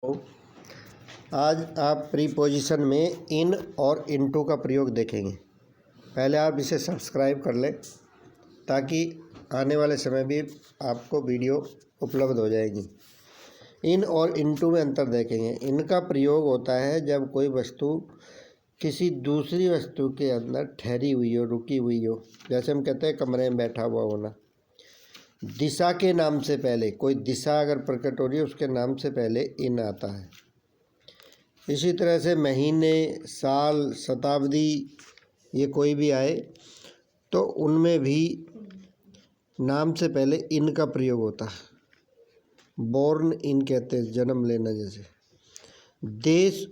तो आज आप प्रीपोजिशन में इन और इनटू का प्रयोग देखेंगे। पहले आप इसे सब्सक्राइब कर लें ताकि आने वाले समय भी आपको वीडियो उपलब्ध हो जाएगी। इन और इनटू में अंतर देखेंगे। इनका प्रयोग होता है जब कोई वस्तु किसी दूसरी वस्तु के अंदर ठहरी हुई हो, रुकी हुई हो। जैसे हम कहते हैं कमरे में बैठा हुआ होना। दिशा के नाम से पहले कोई दिशा अगर प्रकट हो रही है उसके नाम से पहले इन आता है। इसी तरह से महीने, साल, शताब्दी ये कोई भी आए तो उनमें भी नाम से पहले इन का प्रयोग होता है। बोर्न इन कहते हैं, जन्म लेना। जैसे देश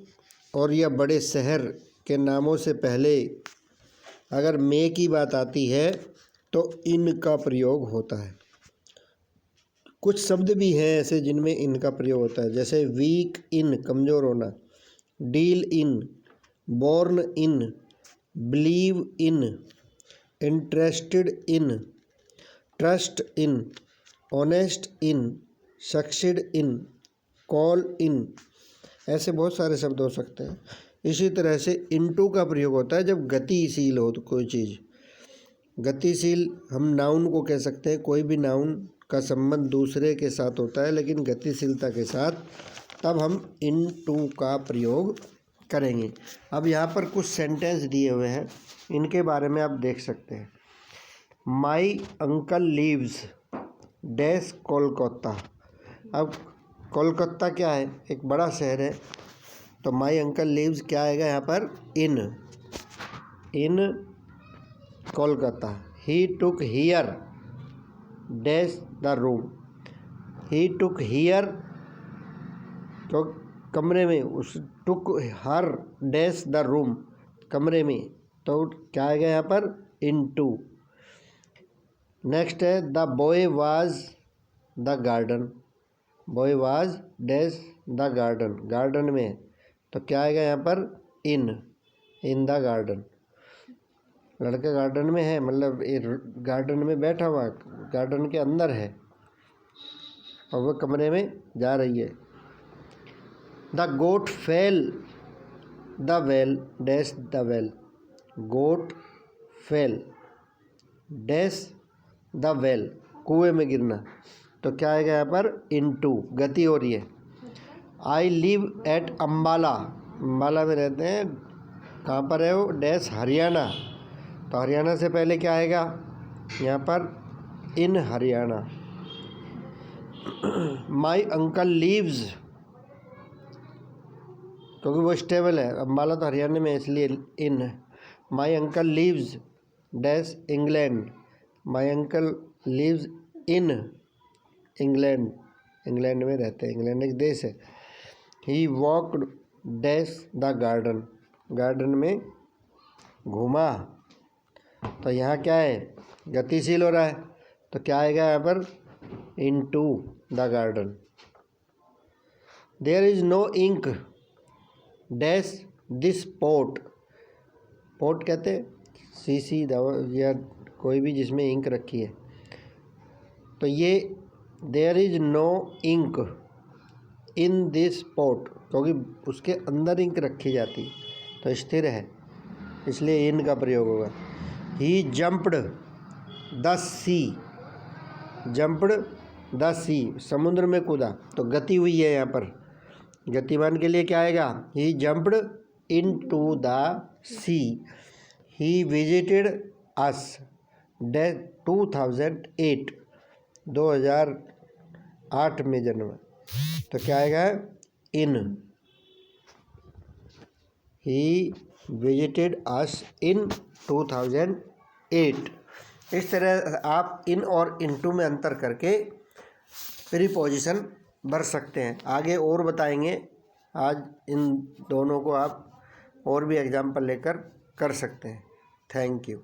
और या बड़े शहर के नामों से पहले अगर में की बात आती है तो इन का प्रयोग होता है। कुछ शब्द भी हैं ऐसे जिनमें इनका प्रयोग होता है, जैसे वीक इन कमज़ोर होना, deal in, born in, believe in, interested in, trust in, honest in, succeed in, call in. ऐसे बहुत सारे शब्द हो सकते हैं। इसी तरह से इनटू का प्रयोग होता है जब गतिशील हो तो कोई चीज़। गतिशील हम नाउन को कह सकते हैं। कोई भी नाउन का संबंध दूसरे के साथ होता है, लेकिन गतिशीलता के साथ, तब हम इनटू का प्रयोग करेंगे। अब यहाँ पर कुछ सेंटेंस दिए हुए हैं, इनके बारे में आप देख सकते हैं। My uncle leaves dash Kolkata. अब कोलकाता क्या है? एक बड़ा शहर है। तो माई अंकल लीव्स क्या आएगा यहाँ पर? In Kolkata. He took here dash the room. He took here तो कमरे में, उस took her dash the room कमरे में, तो क्या आएगा यहाँ पर? इनटू। नेक्स्ट है the boy was the garden. Boy was dash the garden, garden में, तो क्या आएगा यहाँ पर? In the garden. लड़का गार्डन में है, मतलब गार्डन में बैठा हुआ, गार्डन के अंदर है और वह कमरे में जा रही है। The goat fell the well dash the well. Goat fell dash the well, कुएं में गिरना, तो क्या आएगा यहाँ पर? इनटू। गति हो रही है। I live at Ambala. Ambala में रहते हैं। कहाँ पर है वो? डैश हरियाणा। तो हरियाणा से पहले क्या आएगा यहाँ पर? इन हरियाणा। माई अंकल लीव्स, क्योंकि वो स्टेबल है। अम्बाला तो हरियाणा में, इसलिए इन है। My uncle leaves dash England. My uncle leaves in England. England में रहते हैं, इंग्लैंड एक देश है। He walked dash the garden. Garden में घूमा। तो यहाँ क्या है? गतिशील हो रहा है, तो क्या आएगा यहाँ पर? Into the garden. There is no ink dash this pot. Pot कहते हैं शीशी या कोई भी जिसमें इंक रखी है। तो ये there is no ink in this pot, क्योंकि उसके अंदर इंक रखी जाती है, तो स्थिर है, इसलिए इन का प्रयोग होगा। He jumped the sea. Jumped the sea, समुद्र में कूदा, तो गति हुई है यहाँ पर। गतिमान के लिए क्या आएगा? He jumped into the sea. He visited us day 2008। 2008 में जन्म, तो क्या आएगा? In. He visited us in 2008। इस तरह आप इन और इनटू में अंतर करके प्रीपोजिशन भर सकते हैं। आगे और बताएंगे। आज इन दोनों को आप और भी एग्जाम्पल लेकर कर सकते हैं। Thank you.